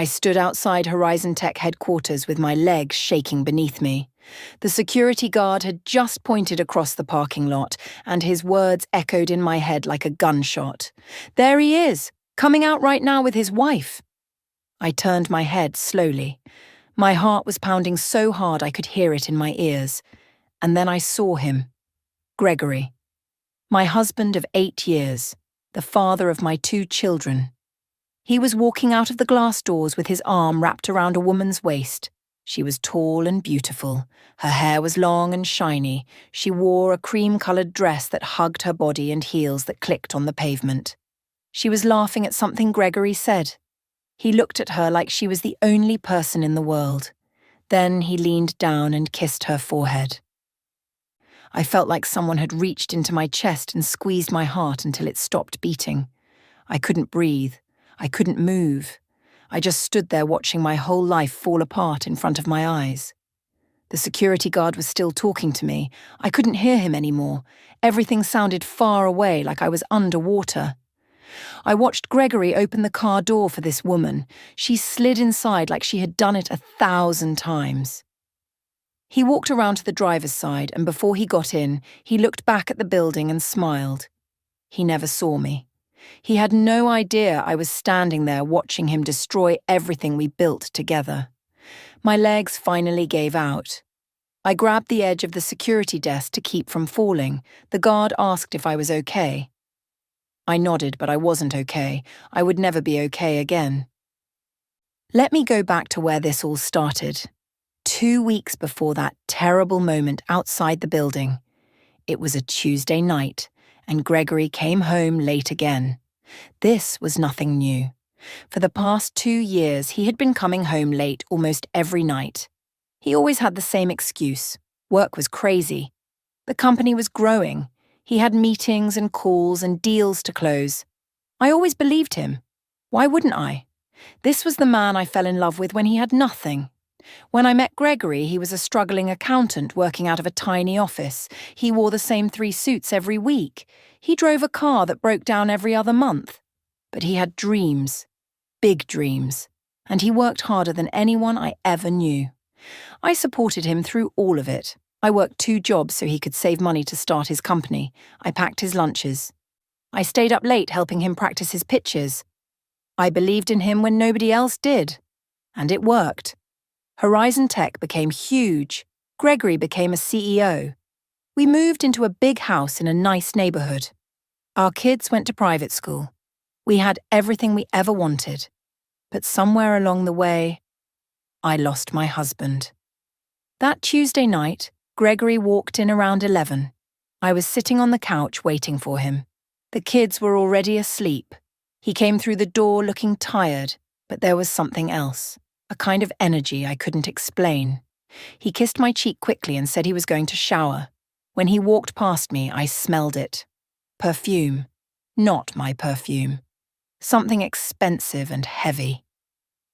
I stood outside Horizon Tech headquarters with my legs shaking beneath me. The security guard had just pointed across the parking lot, and his words echoed in my head like a gunshot. "There he is, coming out right now with his wife." I turned my head slowly. My heart was pounding so hard I could hear it in my ears. And then I saw him. Gregory. My husband of 8 years, the father of my 2 children. He was walking out of the glass doors with his arm wrapped around a woman's waist. She was tall and beautiful. Her hair was long and shiny. She wore a cream-coloured dress that hugged her body and heels that clicked on the pavement. She was laughing at something Gregory said. He looked at her like she was the only person in the world. Then he leaned down and kissed her forehead. I felt like someone had reached into my chest and squeezed my heart until it stopped beating. I couldn't breathe. I couldn't move. I just stood there watching my whole life fall apart in front of my eyes. The security guard was still talking to me. I couldn't hear him anymore. Everything sounded far away, like I was underwater. I watched Gregory open the car door for this woman. She slid inside like she had done it 1,000 times. He walked around to the driver's side, and before he got in, he looked back at the building and smiled. He never saw me. He had no idea I was standing there watching him destroy everything we built together. My legs finally gave out. I grabbed the edge of the security desk to keep from falling. The guard asked if I was okay. I nodded, but I wasn't okay. I would never be okay again. Let me go back to where this all started. 2 weeks before that terrible moment outside the building. It was a Tuesday night, and Gregory came home late again. This was nothing new. For the past 2 years, he had been coming home late almost every night. He always had the same excuse. Work was crazy. The company was growing. He had meetings and calls and deals to close. I always believed him. Why wouldn't I? This was the man I fell in love with when he had nothing. When I met Gregory, he was a struggling accountant working out of a tiny office. He wore the same 3 suits every week. He drove a car that broke down every other month. But he had dreams, big dreams, and he worked harder than anyone I ever knew. I supported him through all of it. I worked 2 jobs so he could save money to start his company. I packed his lunches. I stayed up late helping him practice his pitches. I believed in him when nobody else did. And it worked. Horizon Tech became huge. Gregory became a CEO. We moved into a big house in a nice neighborhood. Our kids went to private school. We had everything we ever wanted. But somewhere along the way, I lost my husband. That Tuesday night, Gregory walked in around 11. I was sitting on the couch waiting for him. The kids were already asleep. He came through the door looking tired, but there was something else. A kind of energy I couldn't explain. He kissed my cheek quickly and said he was going to shower. When he walked past me, I smelled it. Perfume. Not my perfume. Something expensive and heavy.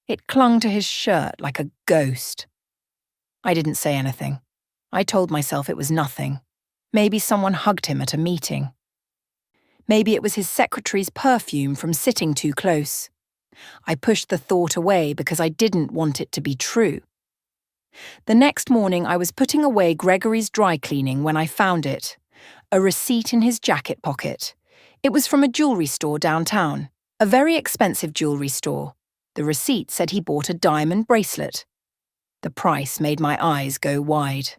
It clung to his shirt like a ghost. I didn't say anything. I told myself it was nothing. Maybe someone hugged him at a meeting. Maybe it was his secretary's perfume from sitting too close. I pushed the thought away because I didn't want it to be true. The next morning, I was putting away Gregory's dry cleaning when I found it. A receipt in his jacket pocket. It was from a jewelry store downtown, a very expensive jewelry store. The receipt said he bought a diamond bracelet. The price made my eyes go wide.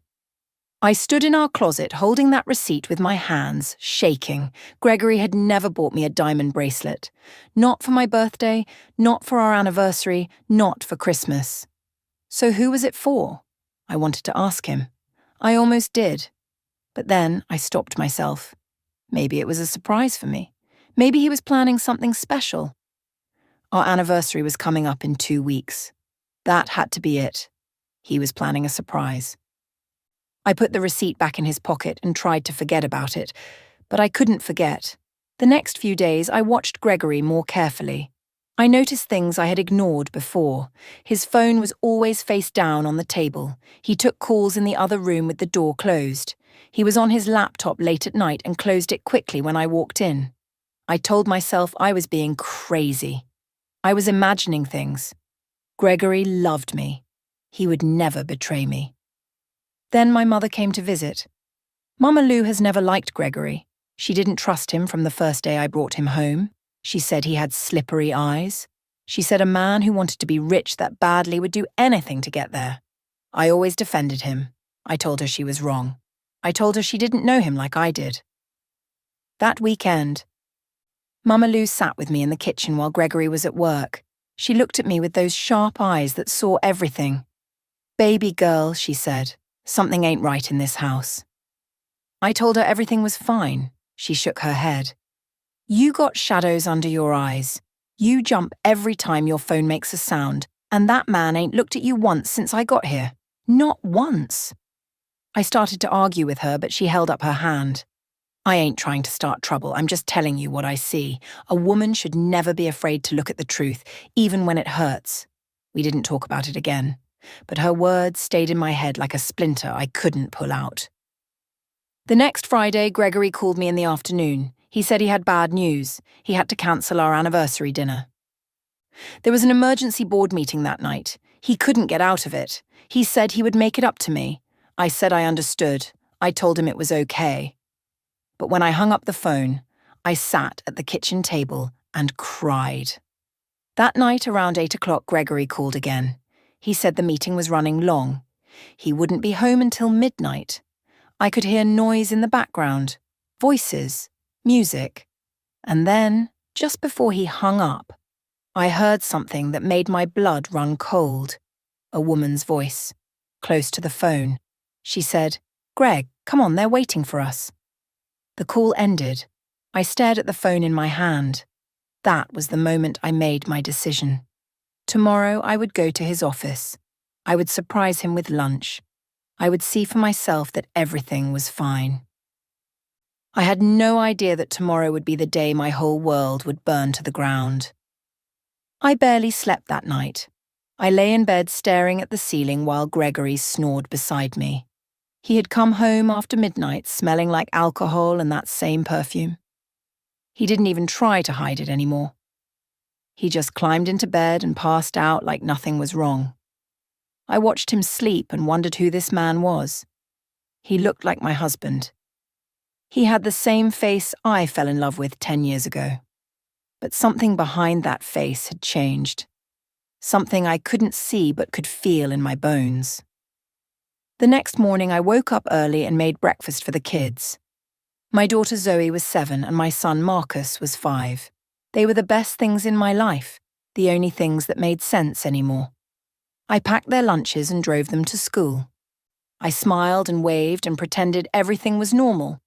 I stood in our closet holding that receipt with my hands, shaking. Gregory had never bought me a diamond bracelet. Not for my birthday, not for our anniversary, not for Christmas. So who was it for? I wanted to ask him. I almost did. But then I stopped myself. Maybe it was a surprise for me. Maybe he was planning something special. Our anniversary was coming up in 2 weeks. That had to be it. He was planning a surprise. I put the receipt back in his pocket and tried to forget about it, but I couldn't forget. The next few days, I watched Gregory more carefully. I noticed things I had ignored before. His phone was always face down on the table. He took calls in the other room with the door closed. He was on his laptop late at night and closed it quickly when I walked in. I told myself I was being crazy. I was imagining things. Gregory loved me. He would never betray me. Then my mother came to visit. Mama Lou has never liked Gregory. She didn't trust him from the first day I brought him home. She said he had slippery eyes. She said a man who wanted to be rich that badly would do anything to get there. I always defended him. I told her she was wrong. I told her she didn't know him like I did. That weekend, Mama Lou sat with me in the kitchen while Gregory was at work. She looked at me with those sharp eyes that saw everything. "Baby girl," she said, "something ain't right in this house." I told her everything was fine. She shook her head. "You got shadows under your eyes. You jump every time your phone makes a sound, and that man ain't looked at you once since I got here. Not once." I started to argue with her, but she held up her hand. "I ain't trying to start trouble. I'm just telling you what I see. A woman should never be afraid to look at the truth, even when it hurts." We didn't talk about it again, but her words stayed in my head like a splinter I couldn't pull out. The next Friday, Gregory called me in the afternoon. He said he had bad news. He had to cancel our anniversary dinner. There was an emergency board meeting that night. He couldn't get out of it. He said he would make it up to me. I said I understood. I told him it was okay. But when I hung up the phone, I sat at the kitchen table and cried. That night around 8 o'clock, Gregory called again. He said the meeting was running long. He wouldn't be home until midnight. I could hear noise in the background, voices, music. And then, just before he hung up, I heard something that made my blood run cold. A woman's voice, close to the phone. She said, "Greg, come on, they're waiting for us." The call ended. I stared at the phone in my hand. That was the moment I made my decision. Tomorrow I would go to his office. I would surprise him with lunch. I would see for myself that everything was fine. I had no idea that tomorrow would be the day my whole world would burn to the ground. I barely slept that night. I lay in bed staring at the ceiling while Gregory snored beside me. He had come home after midnight smelling like alcohol and that same perfume. He didn't even try to hide it anymore. He just climbed into bed and passed out like nothing was wrong. I watched him sleep and wondered who this man was. He looked like my husband. He had the same face I fell in love with 10 years ago. But something behind that face had changed. Something I couldn't see but could feel in my bones. The next morning I woke up early and made breakfast for the kids. My daughter Zoe was 7 and my son Marcus was 5. They were the best things in my life, the only things that made sense anymore. I packed their lunches and drove them to school. I smiled and waved and pretended everything was normal.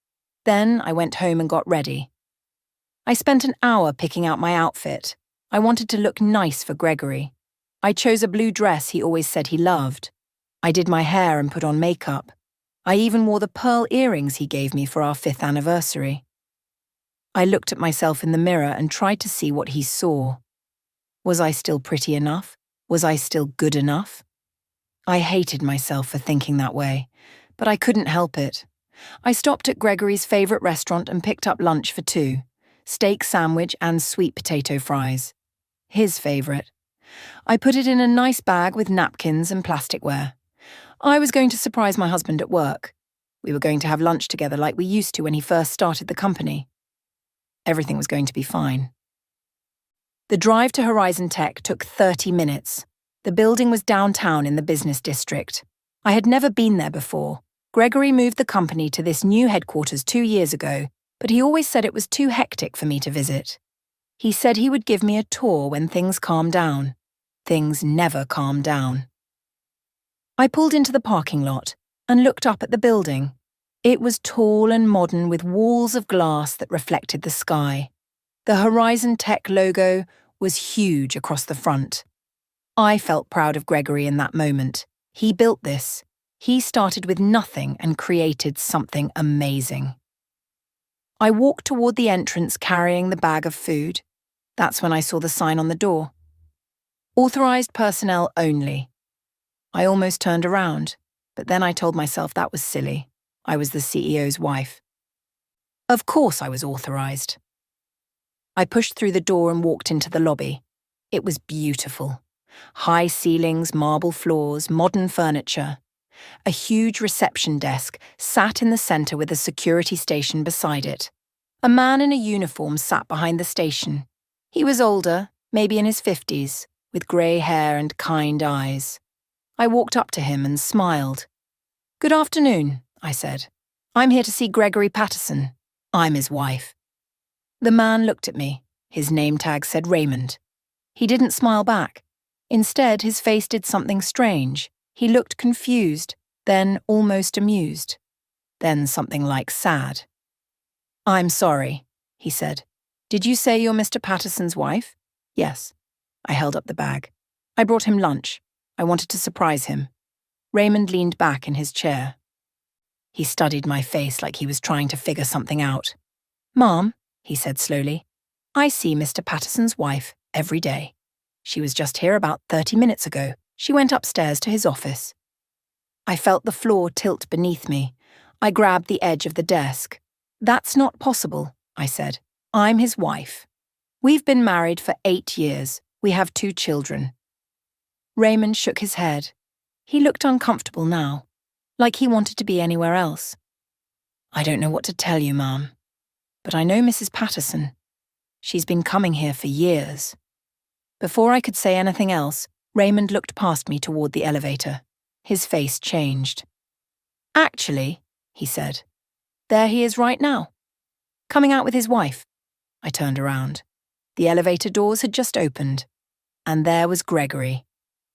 Then I went home and got ready. I spent an hour picking out my outfit. I wanted to look nice for Gregory. I chose a blue dress he always said he loved. I did my hair and put on makeup. I even wore the pearl earrings he gave me for our 5th anniversary. I looked at myself in the mirror and tried to see what he saw. Was I still pretty enough? Was I still good enough? I hated myself for thinking that way, but I couldn't help it. I stopped at Gregory's favourite restaurant and picked up lunch for 2, steak sandwich and sweet potato fries. His favourite. I put it in a nice bag with napkins and plasticware. I was going to surprise my husband at work. We were going to have lunch together like we used to when he first started the company. Everything was going to be fine. The drive to Horizon Tech took 30 minutes. The building was downtown in the business district. I had never been there before. Gregory moved the company to this new headquarters 2 years ago, but he always said it was too hectic for me to visit. He said he would give me a tour when things calmed down. Things never calmed down. I pulled into the parking lot and looked up at the building. It was tall and modern with walls of glass that reflected the sky. The Horizon Tech logo was huge across the front. I felt proud of Gregory in that moment. He built this. He started with nothing and created something amazing. I walked toward the entrance carrying the bag of food. That's when I saw the sign on the door. Authorized personnel only. I almost turned around, but then I told myself that was silly. I was the CEO's wife. Of course I was authorized. I pushed through the door and walked into the lobby. It was beautiful. High ceilings, marble floors, modern furniture. A huge reception desk sat in the center with a security station beside it. A man in a uniform sat behind the station. He was older, maybe in his 50s, with grey hair and kind eyes. I walked up to him and smiled. "Good afternoon," I said. "I'm here to see Gregory Patterson. I'm his wife." The man looked at me. His name tag said Raymond. He didn't smile back. Instead, his face did something strange. He looked confused, then almost amused, then something like sad. "I'm sorry," he said. "Did you say you're Mr. Patterson's wife?" "Yes." I held up the bag. "I brought him lunch. I wanted to surprise him." Raymond leaned back in his chair. He studied my face like he was trying to figure something out. "Mom," he said slowly, "I see Mr. Patterson's wife every day. She was just here about 30 minutes ago. She went upstairs to his office." I felt the floor tilt beneath me. I grabbed the edge of the desk. "That's not possible," I said. "I'm his wife. We've been married for 8 years. We have 2 children." Raymond shook his head. He looked uncomfortable now, like he wanted to be anywhere else. "I don't know what to tell you, Mom, but I know Mrs. Patterson. She's been coming here for years." Before I could say anything else, Raymond looked past me toward the elevator. His face changed. "Actually," he said, "there he is right now, coming out with his wife." I turned around. The elevator doors had just opened, and there was Gregory,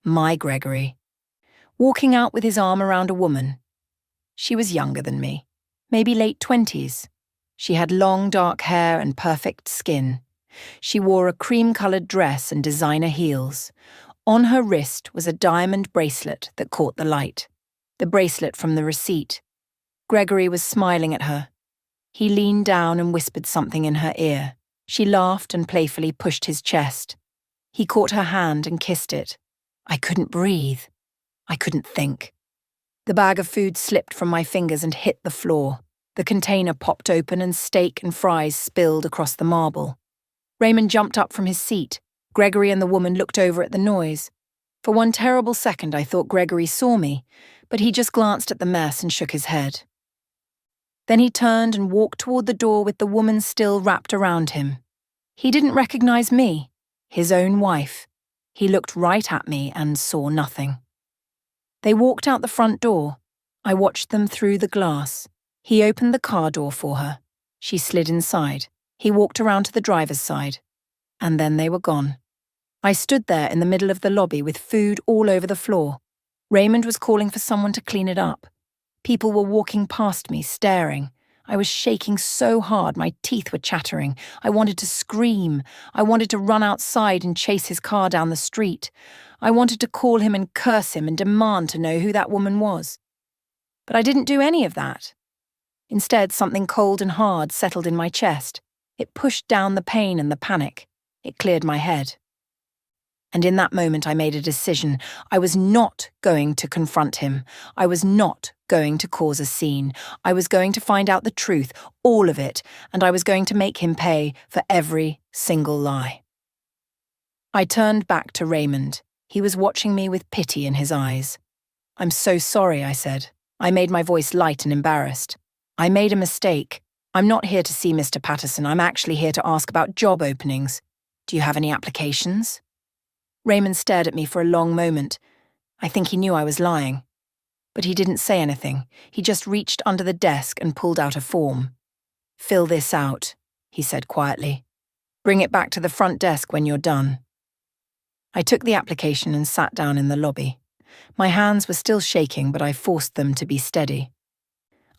my Gregory, walking out with his arm around a woman. She was younger than me, maybe late 20s. She had long dark hair and perfect skin. She wore a cream-colored dress and designer heels. On her wrist was a diamond bracelet that caught the light, the bracelet from the receipt. Gregory was smiling at her. He leaned down and whispered something in her ear. She laughed and playfully pushed his chest. He caught her hand and kissed it. I couldn't breathe. I couldn't think. The bag of food slipped from my fingers and hit the floor. The container popped open and steak and fries spilled across the marble. Raymond jumped up from his seat. Gregory and the woman looked over at the noise. For one terrible second I thought Gregory saw me, but he just glanced at the mess and shook his head. Then he turned and walked toward the door with the woman still wrapped around him. He didn't recognize me, his own wife. He looked right at me and saw nothing. They walked out the front door. I watched them through the glass. He opened the car door for her. She slid inside. He walked around to the driver's side. And then they were gone. I stood there in the middle of the lobby with food all over the floor. Raymond was calling for someone to clean it up. People were walking past me, staring. I was shaking so hard my teeth were chattering. I wanted to scream. I wanted to run outside and chase his car down the street. I wanted to call him and curse him and demand to know who that woman was. But I didn't do any of that. Instead, something cold and hard settled in my chest. It pushed down the pain and the panic. It cleared my head. And in that moment I made a decision. I was not going to confront him. I was not going to cause a scene. I was going to find out the truth, all of it, and I was going to make him pay for every single lie. I turned back to Raymond. He was watching me with pity in his eyes. "I'm so sorry," I said. I made my voice light and embarrassed. "I made a mistake. I'm not here to see Mr. Patterson. I'm actually here to ask about job openings. Do you have any applications?" Raymond stared at me for a long moment. I think he knew I was lying. But he didn't say anything. He just reached under the desk and pulled out a form. "Fill this out," he said quietly. "Bring it back to the front desk when you're done." I took the application and sat down in the lobby. My hands were still shaking, but I forced them to be steady.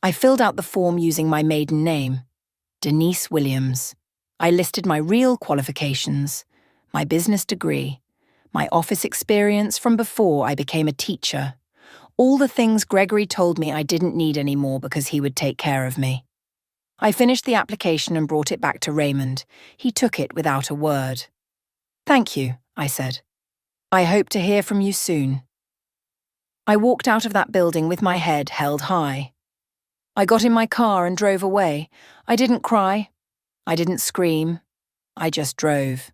I filled out the form using my maiden name, Denise Williams. I listed my real qualifications, my business degree, my office experience from before I became a teacher, all the things Gregory told me I didn't need anymore because he would take care of me. I finished the application and brought it back to Raymond. He took it without a word. "Thank you," I said. "I hope to hear from you soon." I walked out of that building with my head held high. I got in my car and drove away. I didn't cry. I didn't scream. I just drove.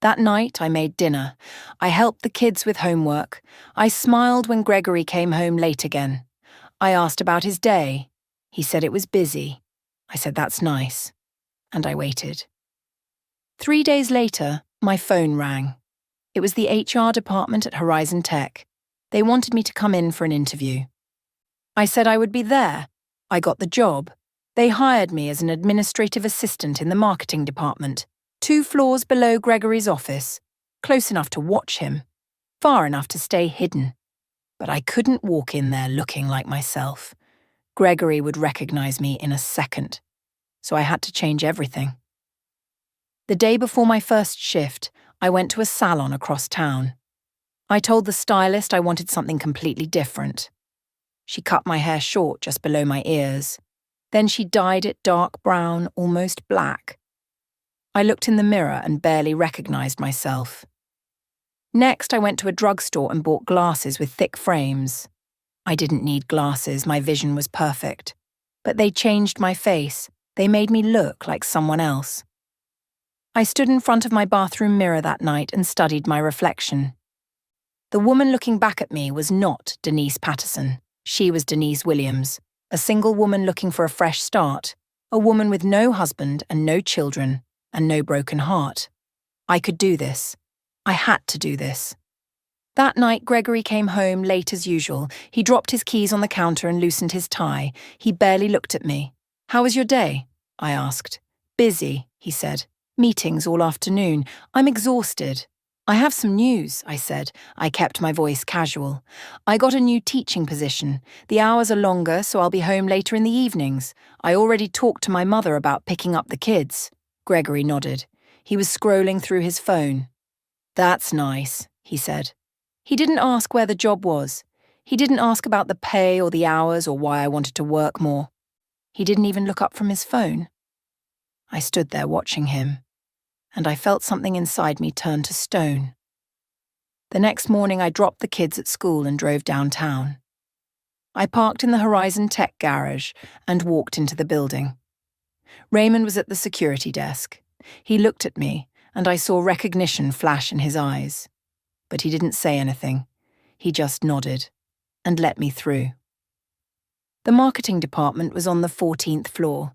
That night, I made dinner. I helped the kids with homework. I smiled when Gregory came home late again. I asked about his day. He said it was busy. I said that's nice. And I waited. 3 days later, my phone rang. It was the HR department at Horizon Tech. They wanted me to come in for an interview. I said I would be there. I got the job. They hired me as an administrative assistant in the marketing department, 2 floors below Gregory's office, close enough to watch him, far enough to stay hidden. But I couldn't walk in there looking like myself. Gregory would recognize me in a second, so I had to change everything. The day before my first shift, I went to a salon across town. I told the stylist I wanted something completely different. She cut my hair short just below my ears. Then she dyed it dark brown, almost black. I looked in the mirror and barely recognized myself. Next, I went to a drugstore and bought glasses with thick frames. I didn't need glasses, my vision was perfect. But they changed my face. They made me look like someone else. I stood in front of my bathroom mirror that night and studied my reflection. The woman looking back at me was not Denise Patterson. She was Denise Williams, a single woman looking for a fresh start, a woman with no husband and no children and no broken heart. I could do this. I had to do this. That night, Gregory came home late as usual. He dropped his keys on the counter and loosened his tie. He barely looked at me. "How was your day?" I asked. "Busy," he said. "Meetings all afternoon. I'm exhausted." "I have some news," I said. I kept my voice casual. "I got a new teaching position. The hours are longer, so I'll be home later in the evenings. I already talked to my mother about picking up the kids." Gregory nodded. He was scrolling through his phone. "That's nice," he said. He didn't ask where the job was. He didn't ask about the pay or the hours or why I wanted to work more. He didn't even look up from his phone. I stood there watching him, and I felt something inside me turn to stone. The next morning, I dropped the kids at school and drove downtown. I parked in the Horizon Tech garage and walked into the building. Raymond was at the security desk. He looked at me, and I saw recognition flash in his eyes. But he didn't say anything. He just nodded and let me through. The marketing department was on the 14th floor.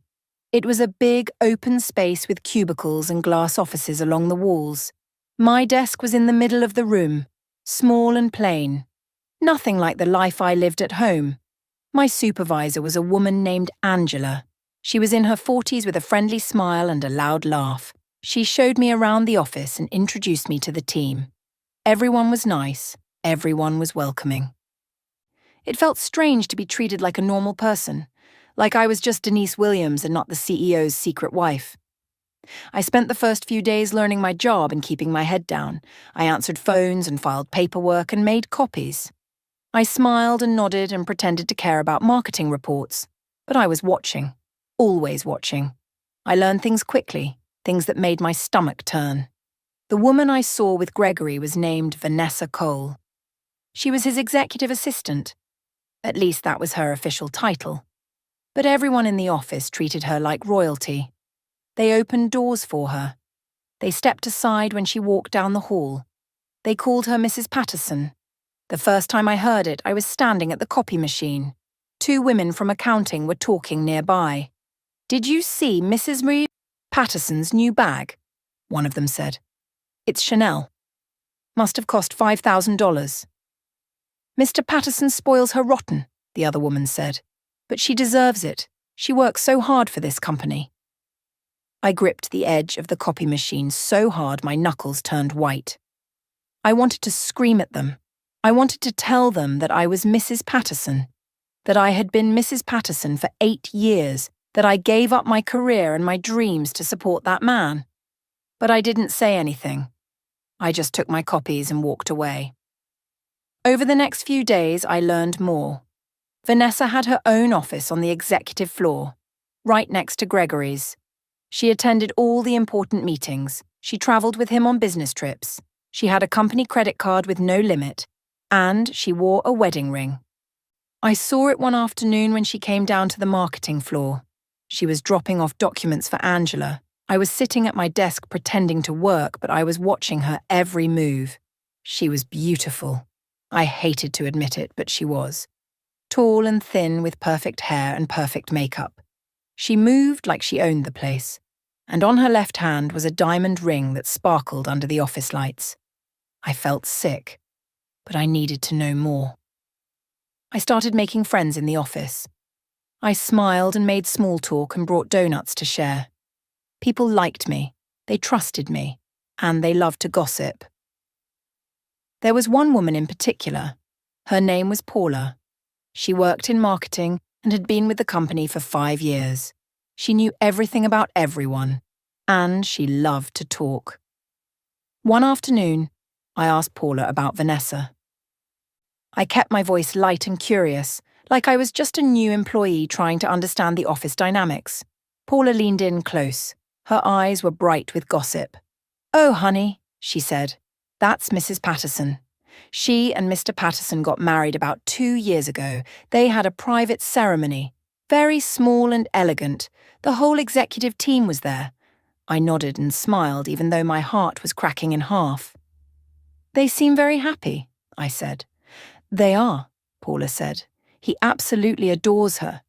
It was a big, open space with cubicles and glass offices along the walls. My desk was in the middle of the room, small and plain. Nothing like the life I lived at home. My supervisor was a woman named Angela. She was in her 40s with a friendly smile and a loud laugh. She showed me around the office and introduced me to the team. Everyone was nice. Everyone was welcoming. It felt strange to be treated like a normal person, like I was just Denise Williams and not the CEO's secret wife. I spent the first few days learning my job and keeping my head down. I answered phones and filed paperwork and made copies. I smiled and nodded and pretended to care about marketing reports. But I was watching, always watching. I learned things quickly, things that made my stomach turn. The woman I saw with Gregory was named Vanessa Cole. She was his executive assistant. At least that was her official title. But everyone in the office treated her like royalty. They opened doors for her. They stepped aside when she walked down the hall. They called her Mrs. Patterson. The first time I heard it, I was standing at the copy machine. 2 women from accounting were talking nearby. "Did you see Mrs. Marie Patterson's new bag?" one of them said. "It's Chanel. Must have cost $5,000. "Mr. Patterson spoils her rotten," the other woman said. "But she deserves it. She works so hard for this company." I gripped the edge of the copy machine so hard my knuckles turned white. I wanted to scream at them. I wanted to tell them that I was Mrs. Patterson, that I had been Mrs. Patterson for 8 years, that I gave up my career and my dreams to support that man. But I didn't say anything. I just took my copies and walked away. Over the next few days, I learned more. Vanessa had her own office on the executive floor, right next to Gregory's. She attended all the important meetings. She traveled with him on business trips. She had a company credit card with no limit, and she wore a wedding ring. I saw it one afternoon when she came down to the marketing floor. She was dropping off documents for Angela. I was sitting at my desk pretending to work, but I was watching her every move. She was beautiful. I hated to admit it, but she was. Tall and thin with perfect hair and perfect makeup. She moved like she owned the place, and on her left hand was a diamond ring that sparkled under the office lights. I felt sick, but I needed to know more. I started making friends in the office. I smiled and made small talk and brought donuts to share. People liked me, they trusted me, and they loved to gossip. There was one woman in particular. Her name was Paula. She worked in marketing and had been with the company for 5 years. She knew everything about everyone, and she loved to talk. One afternoon, I asked Paula about Vanessa. I kept my voice light and curious, like I was just a new employee trying to understand the office dynamics. Paula leaned in close. Her eyes were bright with gossip. "Oh, honey," she said, "that's Mrs. Patterson. She and Mr. Patterson got married about 2 years ago. They had a private ceremony. Very small and elegant. The whole executive team was there." I nodded and smiled, even though my heart was cracking in half. "They seem very happy," I said. "They are," Paula said. "He absolutely adores her.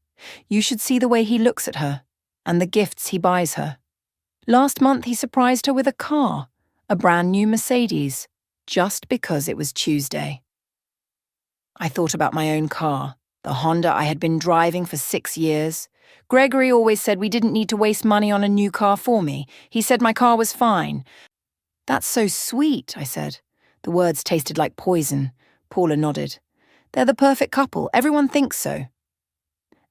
You should see the way he looks at her, and the gifts he buys her. Last month he surprised her with a car, a brand new Mercedes, just because it was Tuesday." I thought about my own car, the Honda I had been driving for 6 years. Gregory always said we didn't need to waste money on a new car for me. He said my car was fine. "That's so sweet," I said. The words tasted like poison. Paula nodded. "They're the perfect couple. Everyone thinks so."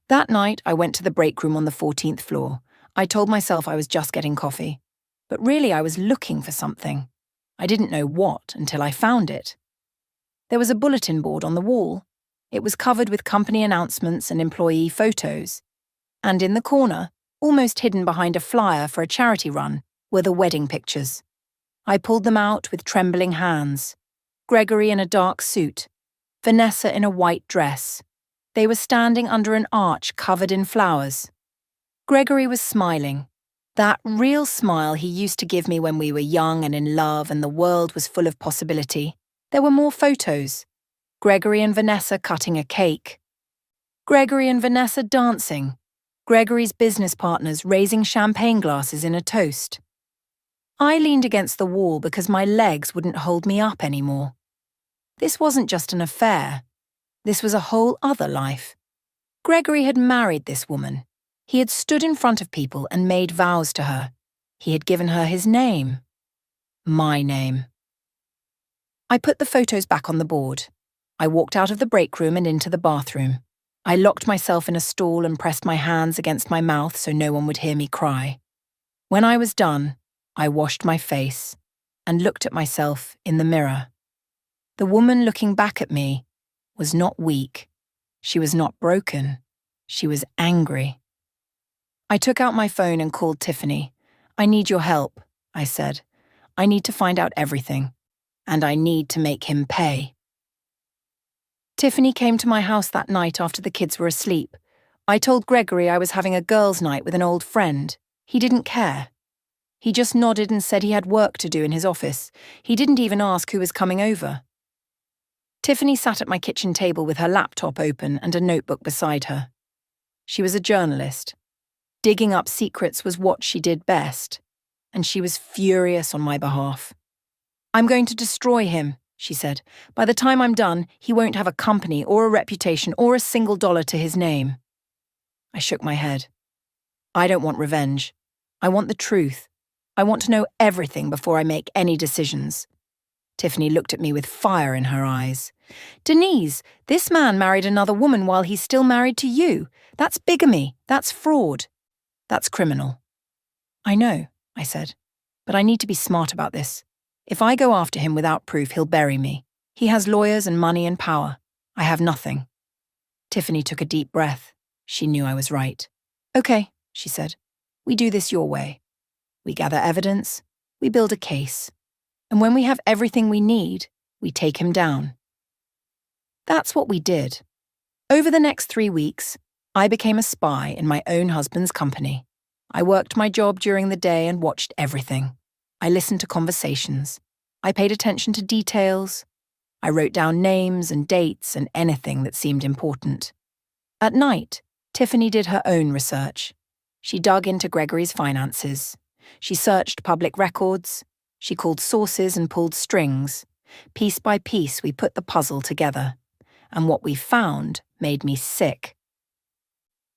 That night, I went to the break room on the 14th floor. I told myself I was just getting coffee. But really, I was looking for something. I didn't know what until I found it. There was a bulletin board on the wall. It was covered with company announcements and employee photos. And in the corner, almost hidden behind a flyer for a charity run, were the wedding pictures. I pulled them out with trembling hands. Gregory in a dark suit. Vanessa in a white dress. They were standing under an arch covered in flowers. Gregory was smiling. That real smile he used to give me when we were young and in love and the world was full of possibility. There were more photos. Gregory and Vanessa cutting a cake. Gregory and Vanessa dancing. Gregory's business partners raising champagne glasses in a toast. I leaned against the wall because my legs wouldn't hold me up anymore. This wasn't just an affair. This was a whole other life. Gregory had married this woman. He had stood in front of people and made vows to her. He had given her his name. My name. I put the photos back on the board. I walked out of the break room and into the bathroom. I locked myself in a stall and pressed my hands against my mouth so no one would hear me cry. When I was done, I washed my face and looked at myself in the mirror. The woman looking back at me was not weak. She was not broken. She was angry. I took out my phone and called Tiffany. "I need your help," I said. "I need to find out everything. And I need to make him pay." Tiffany came to my house that night after the kids were asleep. I told Gregory I was having a girls' night with an old friend. He didn't care. He just nodded and said he had work to do in his office. He didn't even ask who was coming over. Tiffany sat at my kitchen table with her laptop open and a notebook beside her. She was a journalist. Digging up secrets was what she did best, and she was furious on my behalf. "I'm going to destroy him," she said. "By the time I'm done, he won't have a company or a reputation or a single dollar to his name." I shook my head. I don't want revenge. I want the truth. I want to know everything before I make any decisions. Tiffany looked at me with fire in her eyes. "Denise, this man married another woman while he's still married to you. That's bigamy. That's fraud. That's criminal." "I know," I said, "but I need to be smart about this. If I go after him without proof, he'll bury me. He has lawyers and money and power. I have nothing." Tiffany took a deep breath. She knew I was right. "Okay," she said. "We do this your way. We gather evidence, we build a case, and when we have everything we need, we take him down." That's what we did. Over the next 3 weeks, I became a spy in my own husband's company. I worked my job during the day and watched everything. I listened to conversations. I paid attention to details. I wrote down names and dates and anything that seemed important. At night, Tiffany did her own research. She dug into Gregory's finances. She searched public records. She called sources and pulled strings. Piece by piece, we put the puzzle together. And what we found made me sick.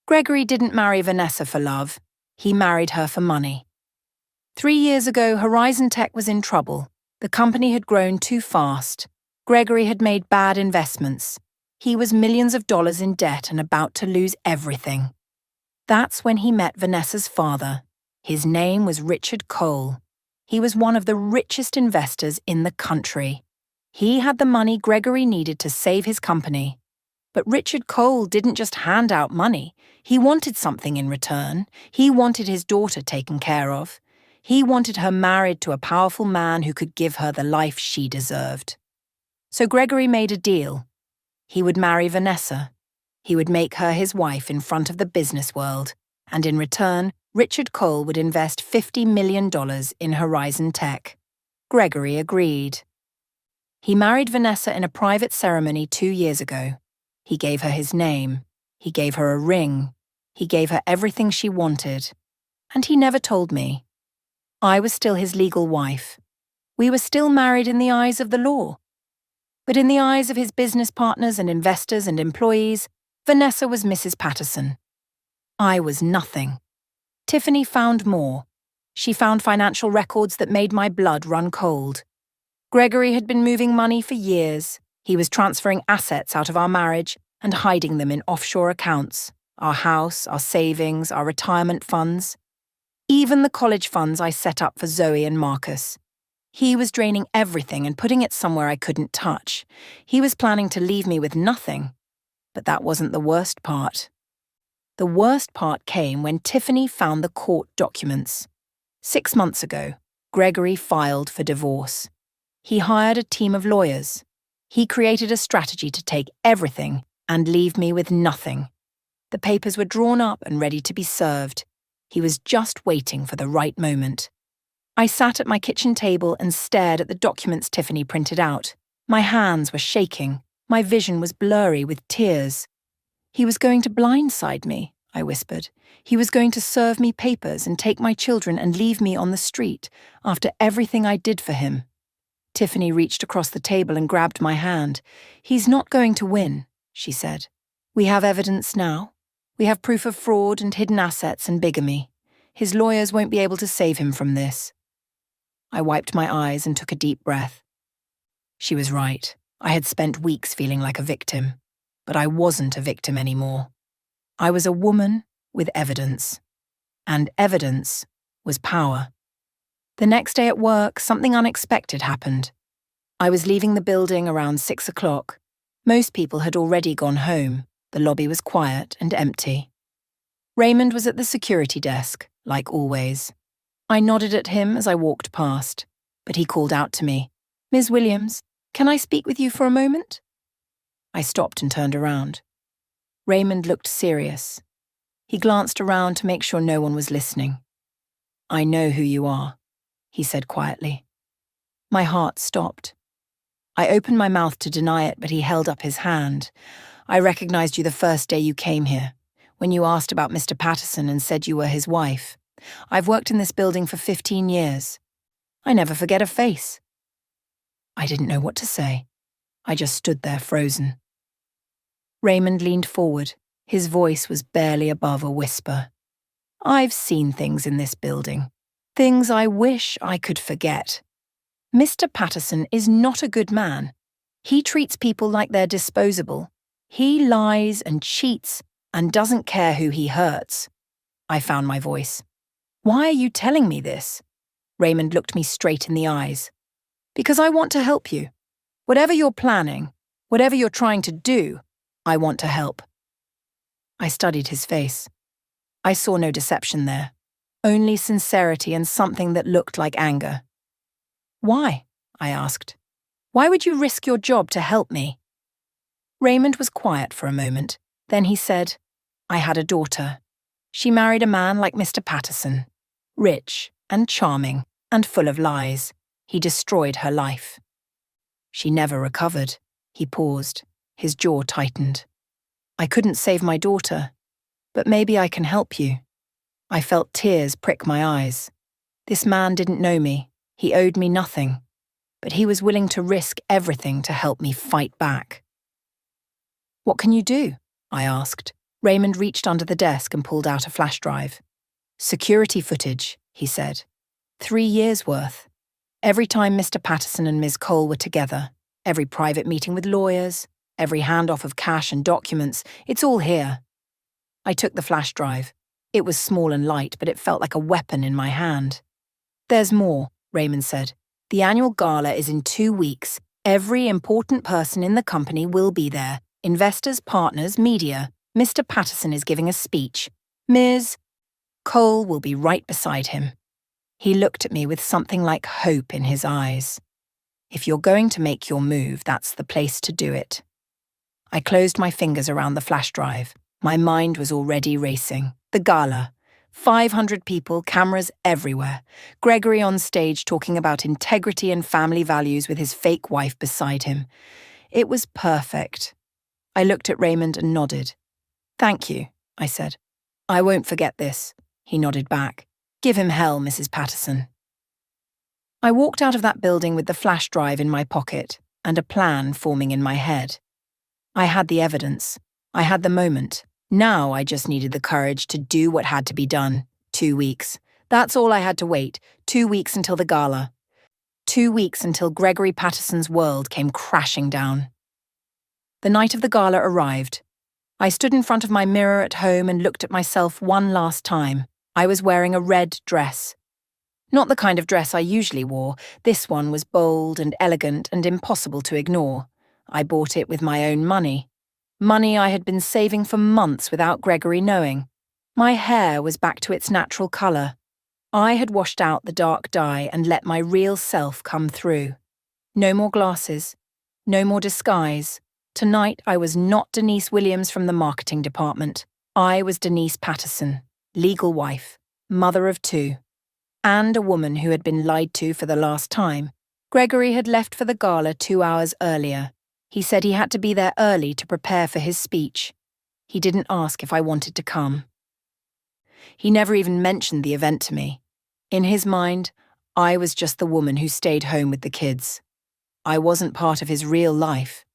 Gregory didn't marry Vanessa for love. He married her for money. 3 years ago, Horizon Tech was in trouble. The company had grown too fast. Gregory had made bad investments. He was millions of dollars in debt and about to lose everything. That's when he met Vanessa's father. His name was Richard Cole. He was one of the richest investors in the country. He had the money Gregory needed to save his company. But Richard Cole didn't just hand out money. He wanted something in return. He wanted his daughter taken care of. He wanted her married to a powerful man who could give her the life she deserved. So Gregory made a deal. He would marry Vanessa. He would make her his wife in front of the business world. And in return, Richard Cole would invest $50 million in Horizon Tech. Gregory agreed. He married Vanessa in a private ceremony 2 years ago. He gave her his name. He gave her a ring. He gave her everything she wanted. And he never told me. I was still his legal wife. We were still married in the eyes of the law. But in the eyes of his business partners and investors and employees, Vanessa was Mrs. Patterson. I was nothing. Tiffany found more. She found financial records that made my blood run cold. Gregory had been moving money for years. He was transferring assets out of our marriage and hiding them in offshore accounts, our house, our savings, our retirement funds. Even the college funds I set up for Zoe and Marcus. He was draining everything and putting it somewhere I couldn't touch. He was planning to leave me with nothing. But that wasn't the worst part. The worst part came when Tiffany found the court documents. 6 months ago, Gregory filed for divorce. He hired a team of lawyers. He created a strategy to take everything and leave me with nothing. The papers were drawn up and ready to be served. He was just waiting for the right moment. I sat at my kitchen table and stared at the documents Tiffany printed out. My hands were shaking. My vision was blurry with tears. He was going to blindside me, I whispered. He was going to serve me papers and take my children and leave me on the street after everything I did for him. Tiffany reached across the table and grabbed my hand. "He's not going to win," she said. "We have evidence now. We have proof of fraud and hidden assets and bigamy. His lawyers won't be able to save him from this." I wiped my eyes and took a deep breath. She was right. I had spent weeks feeling like a victim. But I wasn't a victim anymore. I was a woman with evidence. And evidence was power. The next day at work, something unexpected happened. I was leaving the building around 6 o'clock. Most people had already gone home. The lobby was quiet and empty. Raymond was at the security desk, like always. I nodded at him as I walked past, but he called out to me, "Ms. Williams, can I speak with you for a moment?" I stopped and turned around. Raymond looked serious. He glanced around to make sure no one was listening. "I know who you are," he said quietly. My heart stopped. I opened my mouth to deny it, but he held up his hand. "I recognized you the first day you came here, when you asked about Mr. Patterson and said you were his wife. I've worked in this building for 15 years. I never forget a face." I didn't know what to say. I just stood there frozen. Raymond leaned forward. His voice was barely above a whisper. "I've seen things in this building. Things I wish I could forget. Mr. Patterson is not a good man. He treats people like they're disposable. He lies and cheats and doesn't care who he hurts." I found my voice. "Why are you telling me this?" Raymond looked me straight in the eyes. "Because I want to help you. Whatever you're planning, whatever you're trying to do, I want to help." I studied his face. I saw no deception there, only sincerity and something that looked like anger. "Why?" I asked. "Why would you risk your job to help me?" Raymond was quiet for a moment. Then he said, "I had a daughter. She married a man like Mr. Patterson, rich and charming and full of lies. He destroyed her life. She never recovered. He paused. His jaw tightened. I couldn't save my daughter, but maybe I can help you. I felt tears prick my eyes. This man didn't know me. He owed me nothing, but he was willing to risk everything to help me fight back. What can you do? I asked. Raymond reached under the desk and pulled out a flash drive. Security footage, he said. 3 years' worth. Every time Mr. Patterson and Ms. Cole were together, every private meeting with lawyers, every handoff of cash and documents, it's all here. I took the flash drive. It was small and light, but it felt like a weapon in my hand. There's more, Raymond said. The annual gala is in 2 weeks. Every important person in the company will be there. Investors, partners, media. Mr. Patterson is giving a speech. Ms. Cole will be right beside him. He looked at me with something like hope in his eyes. If you're going to make your move, that's the place to do it. I closed my fingers around the flash drive. My mind was already racing. The gala. 500 people, cameras everywhere. Gregory on stage talking about integrity and family values with his fake wife beside him. It was perfect. I looked at Raymond and nodded. Thank you, I said. I won't forget this. He nodded back. Give him hell, Mrs. Patterson. I walked out of that building with the flash drive in my pocket and a plan forming in my head. I had the evidence. I had the moment. Now I just needed the courage to do what had to be done. 2 weeks. That's all I had to wait. 2 weeks until the gala. 2 weeks until Gregory Patterson's world came crashing down. The night of the gala arrived. I stood in front of my mirror at home and looked at myself one last time. I was wearing a red dress. Not the kind of dress I usually wore. This one was bold and elegant and impossible to ignore. I bought it with my own money. Money I had been saving for months without Gregory knowing. My hair was back to its natural colour. I had washed out the dark dye and let my real self come through. No more glasses. No more disguise. Tonight I was not Denise Williams from the marketing department. I was Denise Patterson, legal wife, mother of 2, and a woman who had been lied to for the last time. Gregory had left for the gala 2 hours earlier. He said he had to be there early to prepare for his speech. He didn't ask if I wanted to come. He never even mentioned the event to me. In his mind, I was just the woman who stayed home with the kids. I wasn't part of his real life.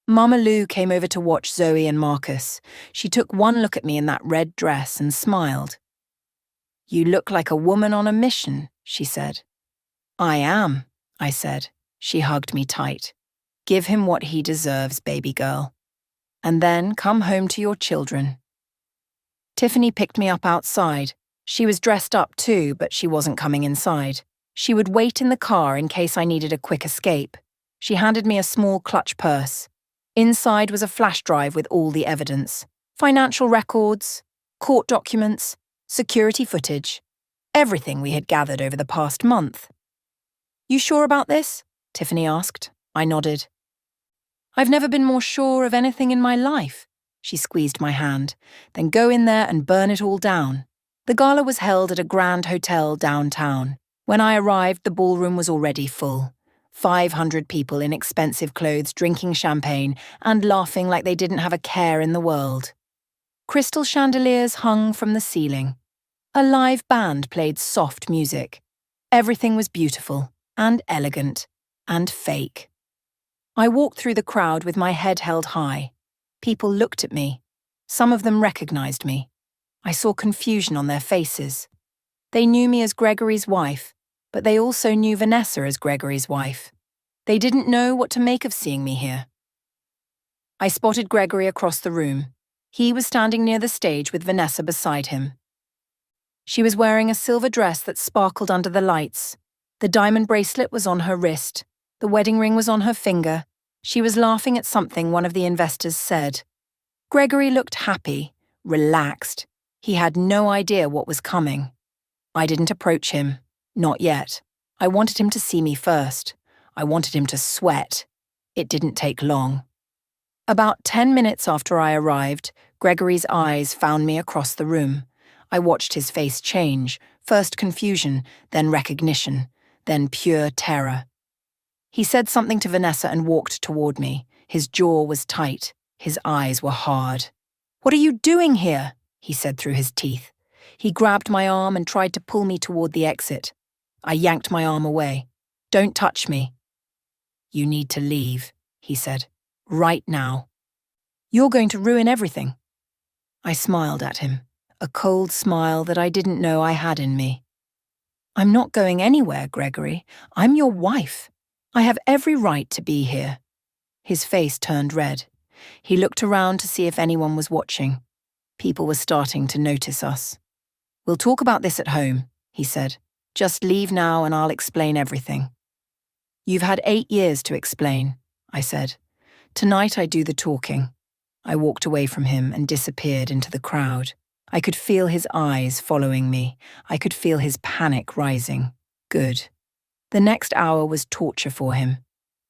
Mama Lou came over to watch Zoe and Marcus. She took one look at me in that red dress and smiled. You look like a woman on a mission, she said. I am, I said. She hugged me tight. Give him what he deserves, baby girl. And then come home to your children. Tiffany picked me up outside. She was dressed up too, but she wasn't coming inside. She would wait in the car in case I needed a quick escape. She handed me a small clutch purse. Inside was a flash drive with all the evidence. Financial records, court documents, security footage. Everything we had gathered over the past month. You sure about this? Tiffany asked. I nodded. I've never been more sure of anything in my life. She squeezed my hand. Then go in there and burn it all down. The gala was held at a grand hotel downtown. When I arrived, the ballroom was already full. 500 people in expensive clothes drinking champagne and laughing like they didn't have a care in the world. Crystal chandeliers hung from the ceiling. A live band played soft music. Everything was beautiful and elegant and fake. I walked through the crowd with my head held high. People looked at me. Some of them recognized me. I saw confusion on their faces. They knew me as Gregory's wife, but they also knew Vanessa as Gregory's wife. They didn't know what to make of seeing me here. I spotted Gregory across the room. He was standing near the stage with Vanessa beside him. She was wearing a silver dress that sparkled under the lights. The diamond bracelet was on her wrist. The wedding ring was on her finger. She was laughing at something one of the investors said. Gregory looked happy, relaxed. He had no idea what was coming. I didn't approach him. Not yet. I wanted him to see me first. I wanted him to sweat. It didn't take long. About 10 minutes after I arrived, Gregory's eyes found me across the room. I watched his face change, first confusion, then recognition, then pure terror. He said something to Vanessa and walked toward me. His jaw was tight. His eyes were hard. "What are you doing here?" he said through his teeth. He grabbed my arm and tried to pull me toward the exit. I yanked my arm away. "Don't touch me." "You need to leave," he said. "Right now. You're going to ruin everything." I smiled at him, a cold smile that I didn't know I had in me. "I'm not going anywhere, Gregory. I'm your wife. I have every right to be here." His face turned red. He looked around to see if anyone was watching. People were starting to notice us. "We'll talk about this at home," he said. "Just leave now and I'll explain everything." "You've had 8 years to explain," I said. "Tonight I do the talking." I walked away from him and disappeared into the crowd. I could feel his eyes following me. I could feel his panic rising. Good. The next hour was torture for him.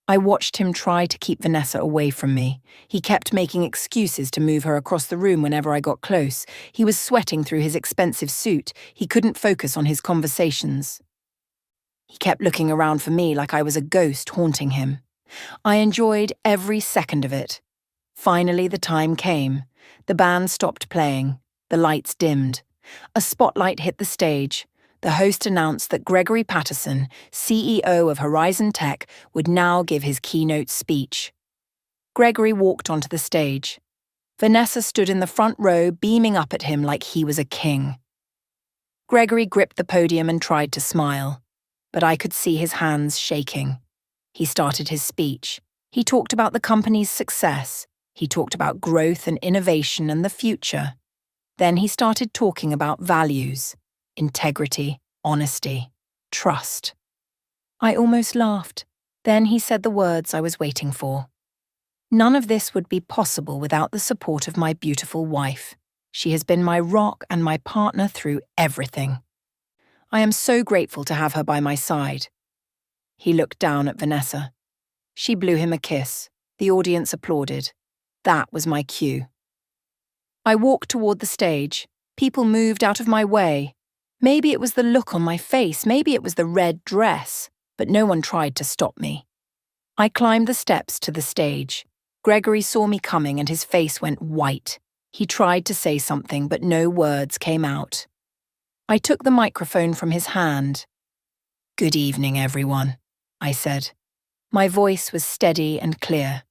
I watched him try to keep Vanessa away from me. He kept making excuses to move her across the room whenever I got close. He was sweating through his expensive suit. He couldn't focus on his conversations. He kept looking around for me like I was a ghost haunting him. I enjoyed every second of it. Finally, the time came. The band stopped playing. The lights dimmed. A spotlight hit the stage. The host announced that Gregory Patterson, CEO of Horizon Tech, would now give his keynote speech. Gregory walked onto the stage. Vanessa stood in the front row, beaming up at him like he was a king. Gregory gripped the podium and tried to smile, but I could see his hands shaking. He started his speech. He talked about the company's success. He talked about growth and innovation and the future. Then he started talking about values. Integrity, honesty, trust. I almost laughed. Then he said the words I was waiting for. "None of this would be possible without the support of my beautiful wife. She has been my rock and my partner through everything. I am so grateful to have her by my side." He looked down at Vanessa. She blew him a kiss. The audience applauded. That was my cue. I walked toward the stage. People moved out of my way. Maybe it was the look on my face, maybe it was the red dress, but no one tried to stop me. I climbed the steps to the stage. Gregory saw me coming and his face went white. He tried to say something, but no words came out. I took the microphone from his hand. "Good evening, everyone," I said. My voice was steady and clear.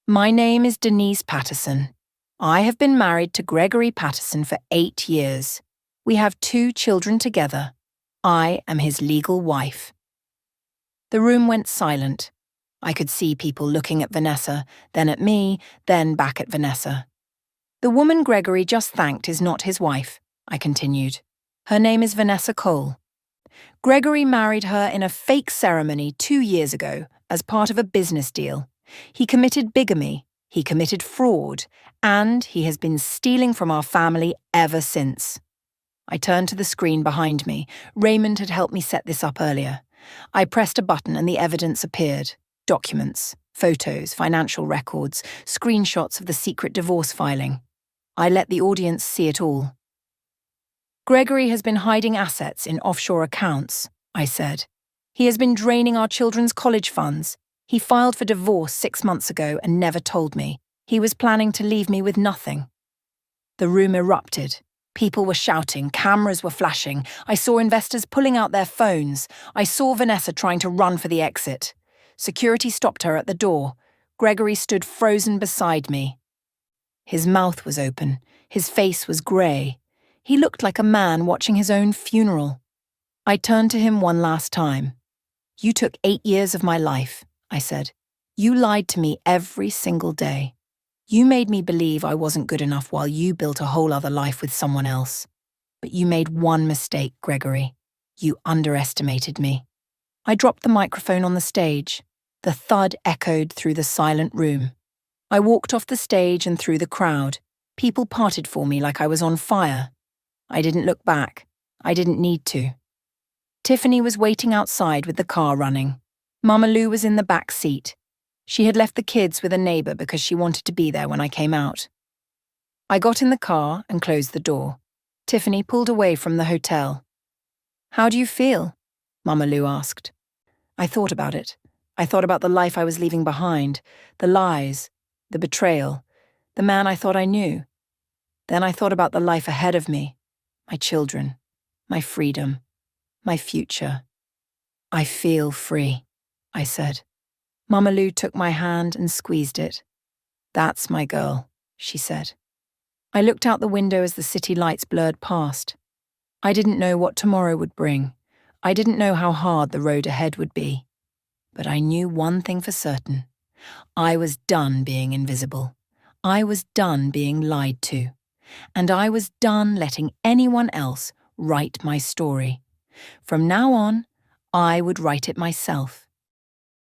"My name is Denise Patterson. I have been married to Gregory Patterson for 8 years. We have 2 children together. I am his legal wife." The room went silent. I could see people looking at Vanessa, then at me, then back at Vanessa. "The woman Gregory just thanked is not his wife," I continued. "Her name is Vanessa Cole. Gregory married her in a fake ceremony 2 years ago as part of a business deal. He committed bigamy, he committed fraud, and he has been stealing from our family ever since." I turned to the screen behind me. Raymond had helped me set this up earlier. I pressed a button and the evidence appeared. Documents, photos, financial records, screenshots of the secret divorce filing. I let the audience see it all. "Gregory has been hiding assets in offshore accounts," I said. "He has been draining our children's college funds. He filed for divorce 6 months ago and never told me. He was planning to leave me with nothing." The room erupted. People were shouting, cameras were flashing. I saw investors pulling out their phones. I saw Vanessa trying to run for the exit. Security stopped her at the door. Gregory stood frozen beside me. His mouth was open. His face was grey. He looked like a man watching his own funeral. I turned to him one last time. "You took 8 years of my life," I said. "You lied to me every single day. You made me believe I wasn't good enough while you built a whole other life with someone else. But you made one mistake, Gregory. You underestimated me." I dropped the microphone on the stage. The thud echoed through the silent room. I walked off the stage and through the crowd. People parted for me like I was on fire. I didn't look back. I didn't need to. Tiffany was waiting outside with the car running. Mama Lou was in the back seat. She had left the kids with a neighbor because she wanted to be there when I came out. I got in the car and closed the door. Tiffany pulled away from the hotel. "How do you feel?" Mama Lou asked. I thought about it. I thought about the life I was leaving behind, the lies, the betrayal, the man I thought I knew. Then I thought about the life ahead of me, my children, my freedom, my future. "I feel free," I said. Mama Lou took my hand and squeezed it. "That's my girl," she said. I looked out the window as the city lights blurred past. I didn't know what tomorrow would bring. I didn't know how hard the road ahead would be. But I knew one thing for certain. I was done being invisible. I was done being lied to. And I was done letting anyone else write my story. From now on, I would write it myself.